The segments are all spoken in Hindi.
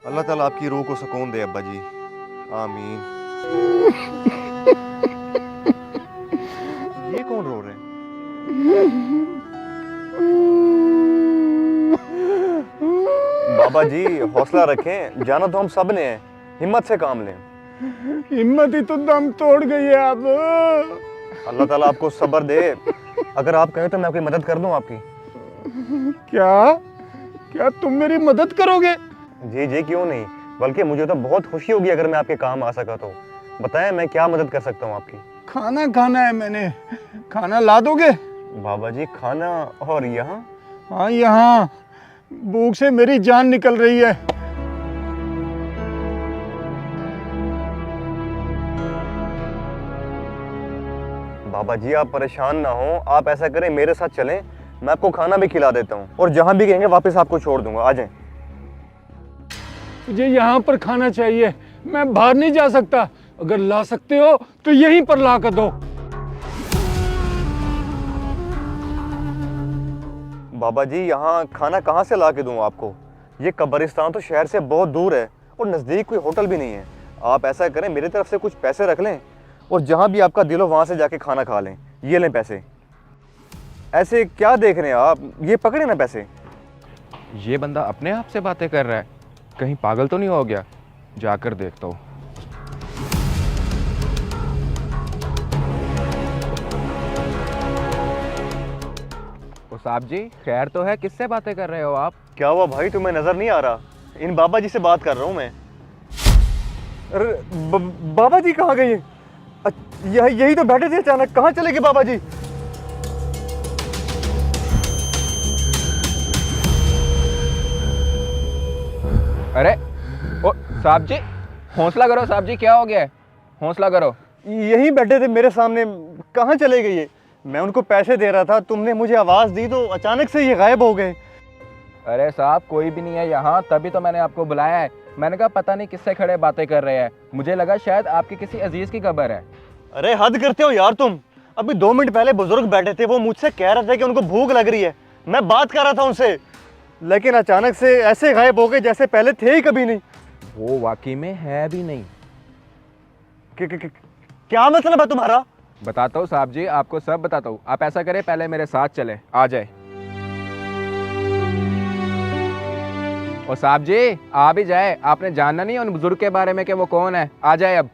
अल्लाह ताला आपकी रूह को सुकून दे अब्बा जी। आमीन। ये कौन रो रहे हैं? बाबा जी हौसला रखें, जाना तो हम सब ने है, हिम्मत से काम लें। हिम्मत ही तो दम तोड़ गई है अब। अल्लाह ताला आपको सब्र दे। अगर आप कहें तो मैं आपकी मदद कर दूं आपकी। क्या क्या तुम मेरी मदद करोगे? जी जी क्यों नहीं, बल्कि मुझे तो बहुत खुशी होगी अगर मैं आपके काम आ सका तो। बताएं मैं क्या मदद कर सकता हूँ आपकी। खाना खाना है मैंने, खाना ला दोगे? बाबा जी खाना? और यहाँ? हाँ यहाँ, भूख से मेरी जान निकल रही है। बाबा जी आप परेशान ना हो, आप ऐसा करें मेरे साथ चलें, मैं आपको खाना भी खिला देता हूँ और जहाँ भी कहेंगे वापस आपको छोड़ दूंगा। आ जाएं। मुझे यहाँ पर खाना चाहिए, मैं बाहर नहीं जा सकता। अगर ला सकते हो तो यहीं पर ला कर दो। बाबा जी यहाँ खाना कहाँ से ला के दूँ आपको? ये कब्रिस्तान तो शहर से बहुत दूर है और नज़दीक कोई होटल भी नहीं है। आप ऐसा करें मेरी तरफ से कुछ पैसे रख लें और जहाँ भी आपका दिल हो वहाँ से जाके खाना खा लें। ये लें पैसे। ऐसे क्या देख रहे हैं आप, ये पकड़े ना पैसे। ये बंदा अपने आप से बातें कर रहा है, कहीं पागल तो नहीं हो गया? जाकर देखता हूँ। ओ साहब जी, खैर तो है, किससे बातें कर रहे हो आप? क्या हुआ भाई, तुम्हें नजर नहीं आ रहा? इन बाबा जी से बात कर रहा हूँ मैं। अरे बाबा जी कहाँ गए? यही तो बैठे थे, अचानक कहाँ चले गए बाबा जी? अरे ओ साहब जी, हौसला करो साहब जी, क्या हो गया है? हौसला करो। यही बैठे थे मेरे सामने, कहाँ चले गए ये? मैं उनको पैसे दे रहा था, तुमने मुझे आवाज दी तो अचानक से ये गायब हो गए। अरे साहब कोई भी नहीं है यहाँ, तभी तो मैंने आपको बुलाया है। मैंने कहा पता नहीं किससे खड़े बातें कर रहे हैं, मुझे लगा शायद आपके किसी अजीज की खबर है। अरे हद करते हो यार तुम। अभी 2 मिनट पहले बुजुर्ग बैठे थे, वो मुझसे कह रहे थे कि उनको भूख लग रही है। मैं बात कर रहा था उनसे, लेकिन अचानक से ऐसे गायब हो गए जैसे पहले थे ही कभी नहीं। वो वाकई में है भी नहीं। क्या मतलब है तुम्हारा? बताता हूँ साहब जी, आपको सब बताता हूँ। आप ऐसा करें, पहले मेरे साथ चले, आ जाए। और साहब जी आ भी जाए, आपने जानना नहीं उन बुजुर्ग के बारे में कि वो कौन है। आ जाए अब।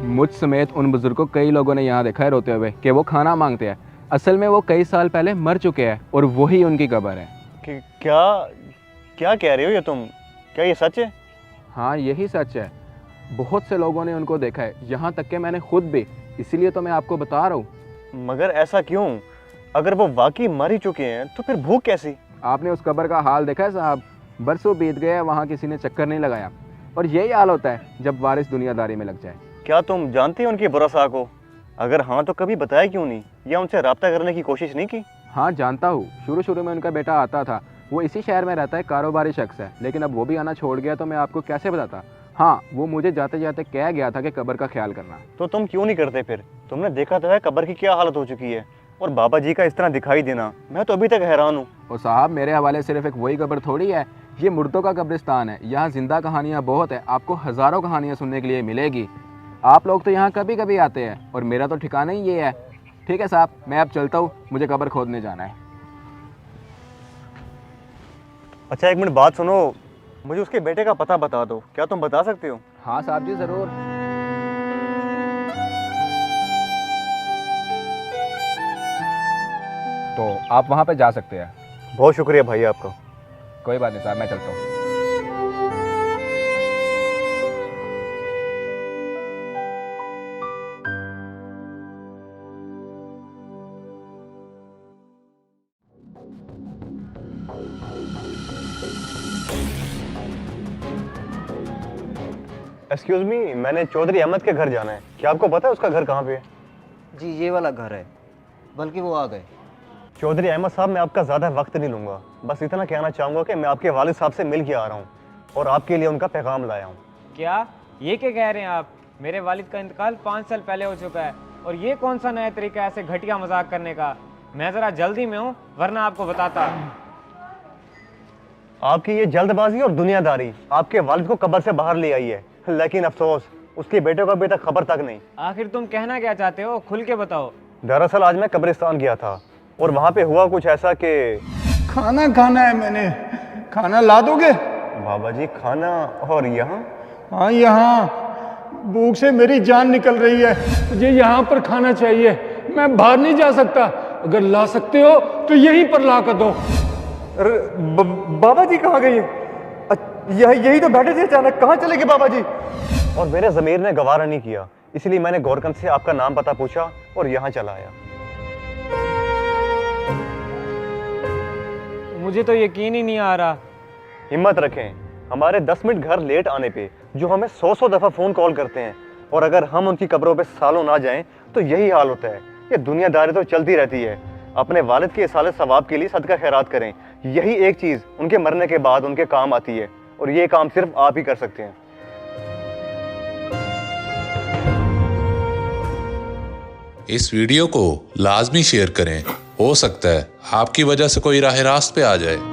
मुझ समेत उन बुजुर्ग को कई लोगों ने यहाँ देखा है रोते हुए कि वो खाना मांगते हैं। असल में वो कई साल पहले मर चुके हैं और वही उनकी कब्र है। क्या क्या कह रहे हो ये तुम? क्या ये सच है? हाँ यही सच है, बहुत से लोगों ने उनको देखा है, यहाँ तक कि मैंने खुद भी, इसीलिए तो मैं आपको बता रहा हूँ। मगर ऐसा क्यों? अगर वो वाकई मर ही चुके हैं तो फिर भूख कैसी? आपने उस कब्र का हाल देखा है साहब? बरसों बीत गए, वहाँ किसी ने चक्कर नहीं लगाया। और यही हाल होता है जब वारिस दुनियादारी में लग जाए। क्या तुम जानते हो उनकी बुरा को? अगर हाँ तो कभी बताया क्यों नहीं, या उनसे रब्ता करने की कोशिश नहीं की? हाँ जानता हूँ, शुरू शुरू में उनका बेटा आता था, वो इसी शहर में रहता है, कारोबारी शख्स है, लेकिन अब वो भी आना छोड़ गया तो मैं आपको कैसे बताता। हाँ वो मुझे जाते जाते कह गया था कि कब्र का ख्याल करना। तो तुम क्यों नहीं करते फिर? तुमने देखा तो है कब्र की क्या हालत हो चुकी है, और बाबा जी का इस तरह दिखाई देना, मैं तो अभी तक हैरान हूँ। और साहब मेरे हवाले सिर्फ एक वही कब्र थोड़ी है, ये मुर्दों का कब्रिस्तान है। यहाँ जिंदा कहानियाँ बहुत है, आपको हज़ारों कहानियाँ सुनने के लिए मिलेगी। आप लोग तो यहाँ कभी कभी आते हैं और मेरा तो ठिकाना ही ये है। ठीक है साहब, मैं अब चलता हूँ, मुझे कब्र खोदने जाना है। अच्छा एक मिनट बात सुनो, मुझे उसके बेटे का पता बता दो, क्या तुम बता सकते हो? हाँ साहब जी ज़रूर। तो आप वहाँ पे जा सकते हैं। बहुत शुक्रिया भाई आपका। कोई बात नहीं साहब, मैं चलता हूँ। एक्सक्यूज मी, मैंने चौधरी अहमद के घर जाना है, क्या आपको पता है उसका घर कहाँ पे है? जी ये वाला घर है, बल्कि वो आ गए। चौधरी अहमद साहब मैं आपका ज़्यादा वक्त नहीं लूँगा, बस इतना कहना चाहूँगा कि मैं आपके वालिद साहब से मिल के आ रहा हूँ और आपके लिए उनका पैगाम लाया हूँ। क्या ये क्या कह रहे हैं आप? मेरे वालिद का इंतकाल 5 साल पहले हो चुका है और ये कौन सा नया तरीका है ऐसे घटिया मजाक करने का। मैं ज़रा जल्दी में हूँ वरना आपको बताता। आपकी ये जल्दबाजी और दुनियादारी आपके वालिद को कब्र से बाहर ले आई है, लेकिन अफसोस उसके बेटे को अभी तक खबर तक नहीं। आखिर तुम कहना क्या चाहते हो, खुल के बताओ। दरअसल आज मैं कब्रिस्तान गया था और वहाँ पे हुआ कुछ ऐसा कि खाना खाना है मैंने, खाना ला दोगे? बाबा जी खाना, और यहाँ? हाँ यहाँ, भूख से मेरी जान निकल रही है, मुझे यहाँ पर खाना चाहिए, मैं बाहर नहीं जा सकता। अगर ला सकते हो तो यहीं पर ला कर दो। बाबा जी कहाँ गए? यही तो बैठे थे, अचानक कहाँ चले गए बाबा जी? और मेरे ज़मीर ने गवारा नहीं किया, इसलिए मैंने गोरकंद से आपका नाम पता पूछा और यहाँ चला आया। मुझे तो यकीन ही नहीं आ रहा। हिम्मत रखें, हमारे 10 मिनट घर लेट आने पे जो हमें 100 दफ़ा फ़ोन कॉल करते हैं, और अगर हम उनकी कब्रों पे सालों ना जाएं तो यही हाल होता है। ये दुनियादारी तो चलती रहती है। अपने वालिद के इसाले सवाब के लिए सदका खैरात करें, यही एक चीज़ उनके मरने के बाद उनके काम आती है, और ये काम सिर्फ आप ही कर सकते हैं। इस वीडियो को लाजमी शेयर करें, हो सकता है आपकी वजह से कोई राह रास्त पे आ जाए।